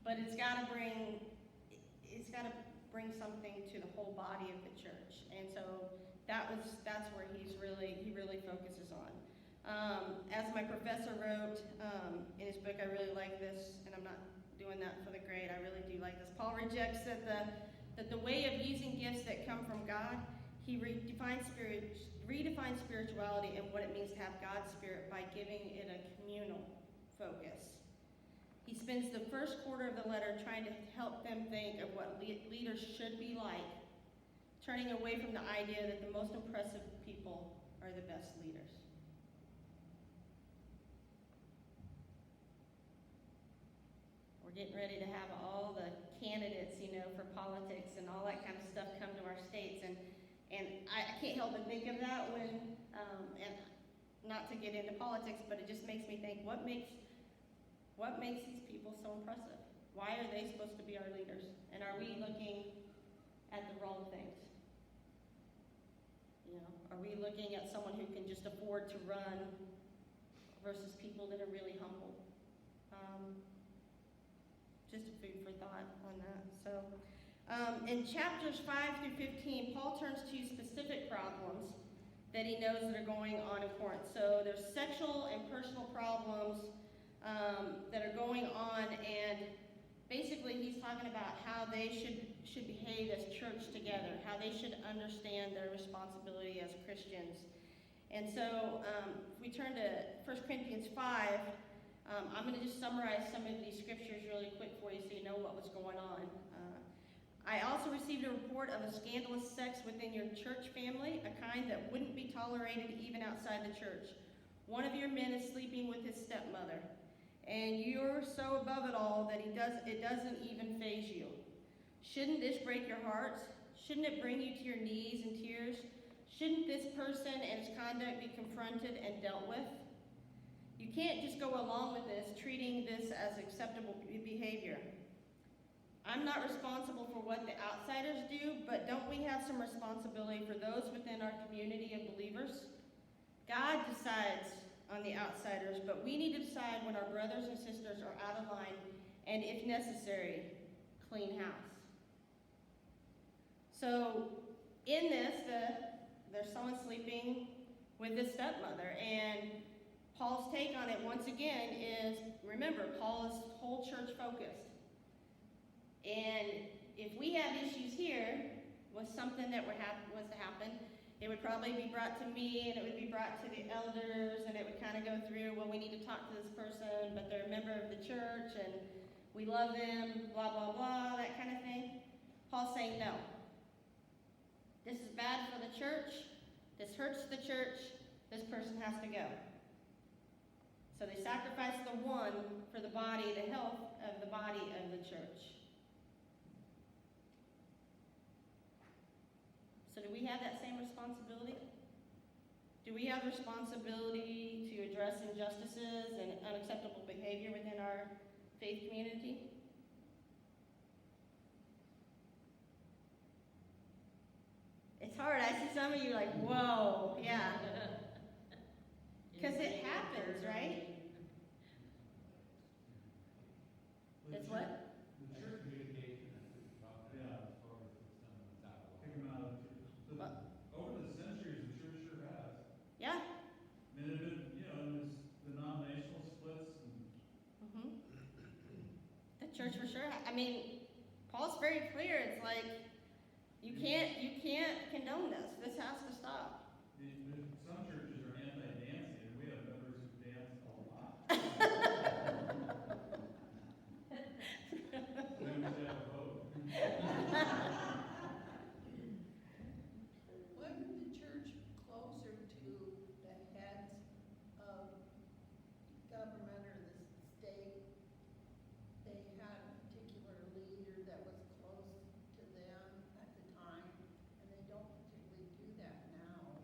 but it's got to bring something to the whole body of the church. And so that's where he really focuses on. As my professor wrote in his book, I really like this, and I'm not doing that for the grade, I really do like this. Paul rejects that the way of using gifts that come from God. He redefines spirituality and what it means to have God's Spirit by giving it a communal focus. He spends the first quarter of the letter trying to help them think of what leaders should be like, turning away from the idea that the most impressive people are the best leaders. We're getting ready to have all the candidates, for politics and all that kind of stuff come to our states, and I can't help but think of that when, and not to get into politics, but it just makes me think, what makes these people so impressive? Why are they supposed to be our leaders? And are we looking at the wrong things? Are we looking at someone who can just afford to run versus people that are really humble? Just a food for thought on that. So, in chapters 5 through 15, Paul turns to specific problems that he knows that are going on in Corinth. So there's sexual and personal problems that are going on, and basically he's talking about how they should behave as church together, how they should understand their responsibility as Christians. And so if we turn to 1 Corinthians 5, I'm going to just summarize some of these scriptures really quick for you so you know what was going on. I also received a report of a scandalous sex within your church family, a kind that wouldn't be tolerated even outside the church. One of your men is sleeping with his stepmother, and you're so above it all that it doesn't even faze you. Shouldn't this break your hearts? Shouldn't it bring you to your knees in tears? Shouldn't this person and his conduct be confronted and dealt with? You can't just go along with this, treating this as acceptable behavior. I'm not responsible for what the outsiders do, but don't we have some responsibility for those within our community of believers? God decides on the outsiders, but we need to decide when our brothers and sisters are out of line, and if necessary, clean house. So in this, there's someone sleeping with his stepmother, and Paul's take on it once again is, remember, Paul is whole church focused. And if we have issues here with something that was to happen, it would probably be brought to me, and it would be brought to the elders, and it would kind of go through, well, we need to talk to this person, but they're a member of the church, and we love them, blah, blah, blah, that kind of thing. Paul's saying, no. This is bad for the church. This hurts the church. This person has to go. So they sacrifice the one for the body, the health of the body of the church. So do we have that same responsibility? Do we have responsibility to address injustices and unacceptable behavior within our faith community? It's hard. I see some of you like, whoa, yeah. Because it happens, right? It's what? The church communication, yeah, as far as some of the top. Pick them out of the church. Over the centuries, the church sure has. Yeah. I mean, there's denominational splits. And The church for sure. I mean, Paul's very clear. It's like, you can't condone this. This has to stop. Some churches are anti-dancing, and we have members who dance a lot. Maybe we should have a vote. Wasn't the church closer to the heads of government or the state? They had a particular leader that was close to them at the time, and they don't particularly do that now.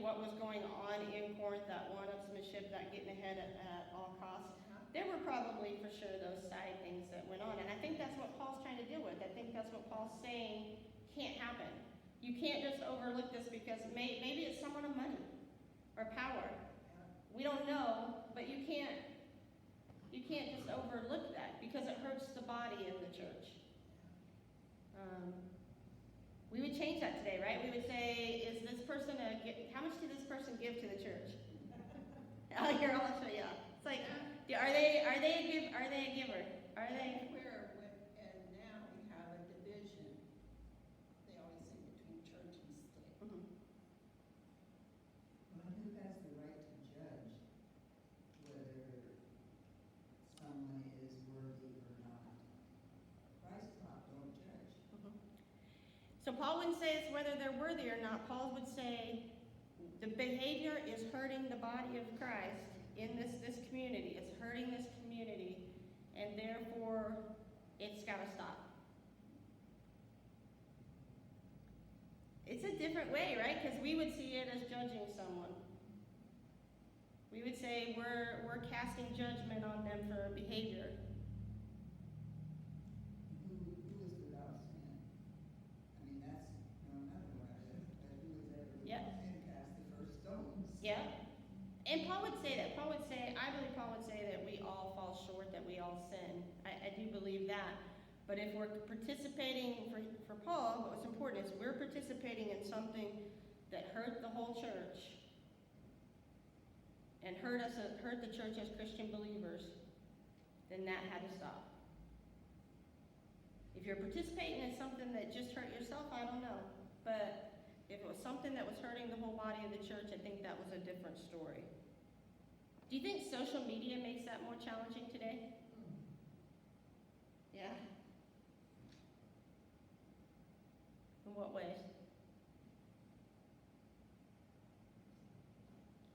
what was going on in Corinth, that one-upsmanship, that getting ahead at all costs, there were probably for sure those side things that went on. And I think that's what Paul's trying to deal with. I think that's what Paul's saying can't happen. You can't just overlook this because maybe it's someone of money or power. We don't know, but you can't just overlook that because it hurts the body of the church. We would change that today, right? We would say, is this person how much did this person give to the church? Oh, here, I'll show you. It's like, are they a giver? Are they? Where, and now we have a division, they always say between church and state. Mhm. Well, who has the right to judge whether someone is worthy or not? Christ taught, don't judge. So Paul wouldn't say it's whether they're worthy or not. Paul would say the behavior is hurting the body of Christ in this community. It's hurting this community, and therefore it's got to stop. It's a different way, right? Because we would see it as judging someone. We would say we're casting judgment on them for behavior. Who is without sin? I mean, that's, another one, but who is ever without sin cast the first stones? Yeah. And Paul would say that. I believe Paul would say that we all fall short, that we all sin. I do believe that. But if we're participating, for Paul, what's important is we're participating in something that hurt the whole church and hurt the church as Christian believers, then that had to stop. If you're participating in something that just hurt yourself, I don't know. But if it was something that was hurting the whole body of the church, I think that was a different story. Do you think social media makes that more challenging today? Yeah? In what ways?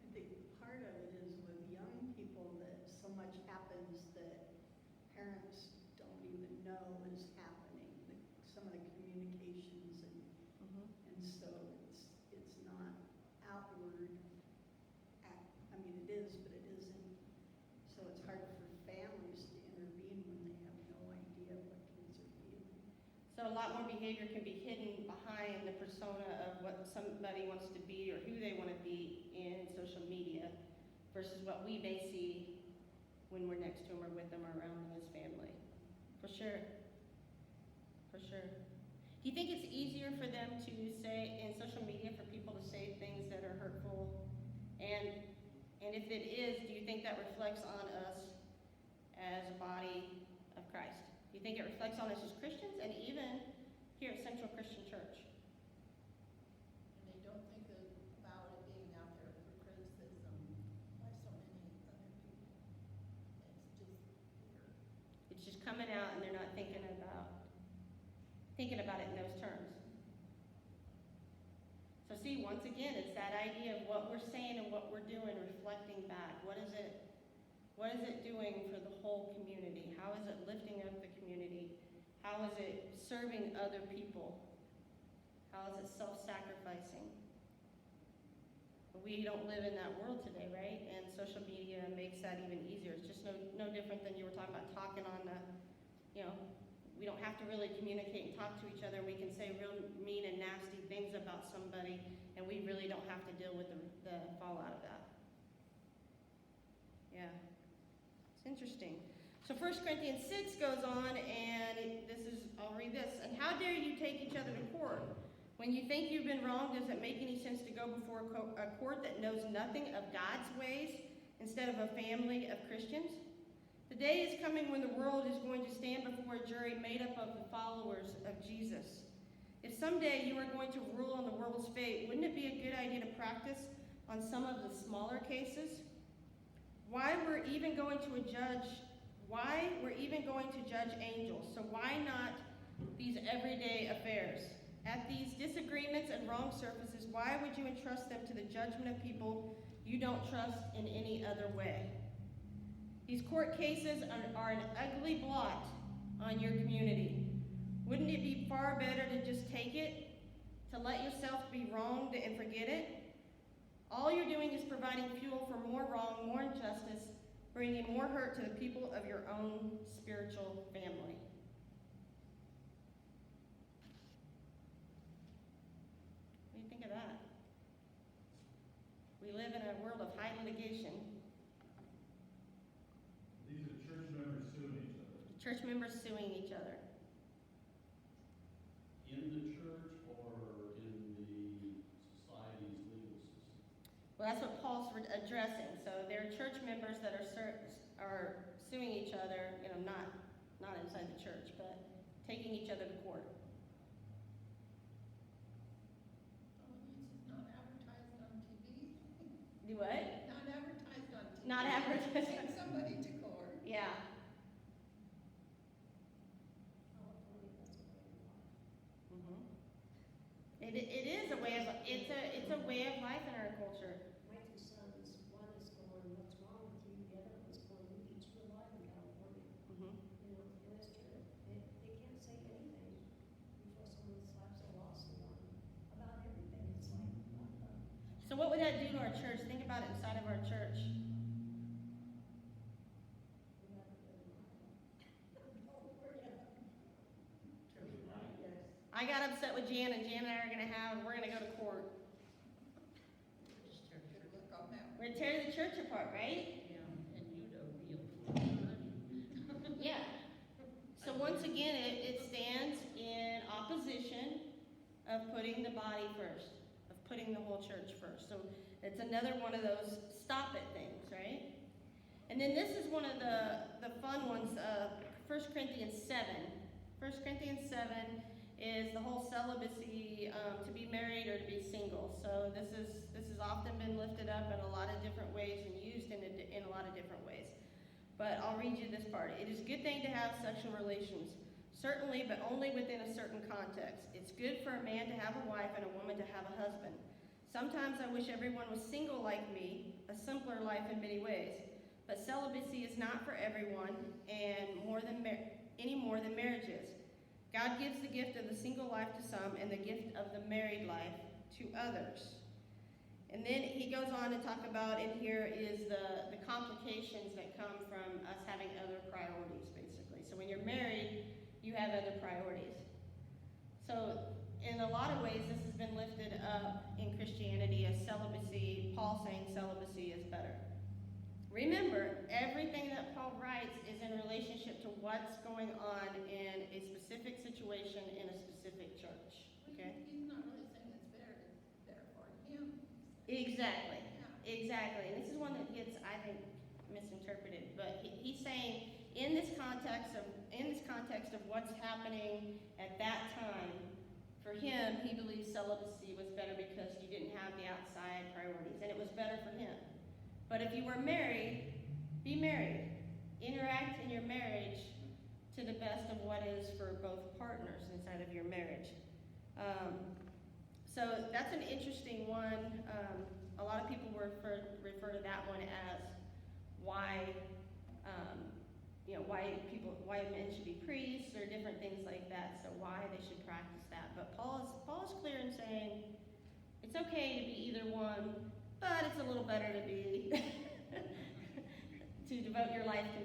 I think part of it is with young people that so much happens that parents don't even know is happening. Some of the communications and so it's not outward. I mean, it is, but it isn't. So it's hard for families to intervene when they have no idea what kids are feeling. So a lot more behavior can be hidden behind the persona of what somebody wants to be or who they want to be in social media versus what we may see when we're next to them or with them or around them as family. For sure. For sure. Do you think it's easier for them to say in social media for people to say things that are hurtful? And if it is, do you think that reflects on us as a body of Christ? Do you think it reflects on us as Christians and even here at Central Christian Church? And they don't think about it being out there for criticism by so many other people. It's just weird. It's just coming out and they're not thinking about it in those terms. So see, once again, it's that idea of what we're saying and what we're doing, reflecting back. What is it doing for the whole community? How is it lifting up the community? How is it serving other people? How is it self-sacrificing? We don't live in that world today, right? And social media makes that even easier. It's just no different than you were talking about talking on the, we don't have to really communicate and talk to each other. We can say real mean and nasty things about somebody, and we really don't have to deal with the fallout of that. Yeah, it's interesting. So 1 Corinthians 6 goes on, and I'll read this. And how dare you take each other to court? When you think you've been wrong, does it make any sense to go before a court that knows nothing of God's ways instead of a family of Christians? The day is coming when the world is going to stand before a jury made up of the followers of Jesus. If someday you are going to rule on the world's fate, wouldn't it be a good idea to practice on some of the smaller cases? Why we're even going to judge angels, so why not these everyday affairs? At these disagreements and wrong surfaces, why would you entrust them to the judgment of people you don't trust in any other way? These court cases are an ugly blot on your community. Wouldn't it be far better to just take it, to let yourself be wronged and forget it? All you're doing is providing fuel for more wrong, more injustice, bringing more hurt to the people of your own spiritual family. What do you think of that? We live in a world of high litigation. These are church members suing each other. Church members suing each other. In the church or in the society's legal system? Well, that's what Paul's addressing. So there are church members that are suing each other, not inside the church, but taking each other to court. It's not advertised on TV. Do what? Not advertised on TV. Not advertised. Take somebody to court. Yeah. Mhm. It is a way of it's a way of life in our culture. My two sons, one is going, what's wrong with you? The other one's going, we beat you alive in California. Mhm. You know, and it's true. They can't say anything before someone slaps a lawsuit on them about everything. It's like, what the? So what would that do to our church? Think about it inside of our church. We have a good life. I got upset with Jan, and Jan and I we're gonna go to court. Good look on that. We're gonna tear the church apart, right? Yeah. So once again, it stands in opposition of putting the body first, of putting the whole church first. So it's another one of those stop it things, right? And then this is one of the fun ones, 1 Corinthians 7. 1 Corinthians 7 is the whole celibacy, to be married or to be single. So this has often been lifted up in a lot of different ways and used in a lot of different ways. But I'll read you this part. It is a good thing to have sexual relations, certainly, but only within a certain context. It's good for a man to have a wife and a woman to have a husband. Sometimes I wish everyone was single like me, a simpler life in many ways. But celibacy is not for everyone, and any more than marriage is. God gives the gift of the single life to some and the gift of the married life to others. And then he goes on to talk about, in here is the complications that come from us having other priorities, basically. So when you're married, you have other priorities. So in a lot of ways, this has been lifted up in Christianity as celibacy, Paul saying celibacy is better. Remember, everything that Paul writes is in relationship to what's going on in a specific situation in a specific church. Okay? He's not really saying it's better for him. Exactly. Yeah. Exactly. And this is one that gets, I think, misinterpreted. But he's saying in this context of what's happening at that time, for him, he believes celibacy was better because you didn't have the outside priorities, and it was better for him. But if you were married, be married. Interact in your marriage to the best of what is for both partners inside of your marriage. So that's an interesting one. A lot of people refer to that one as why men should be priests or different things like that. So why they should practice that. But Paul is clear in saying it's okay to be either one, but it's a little better to be to devote your life to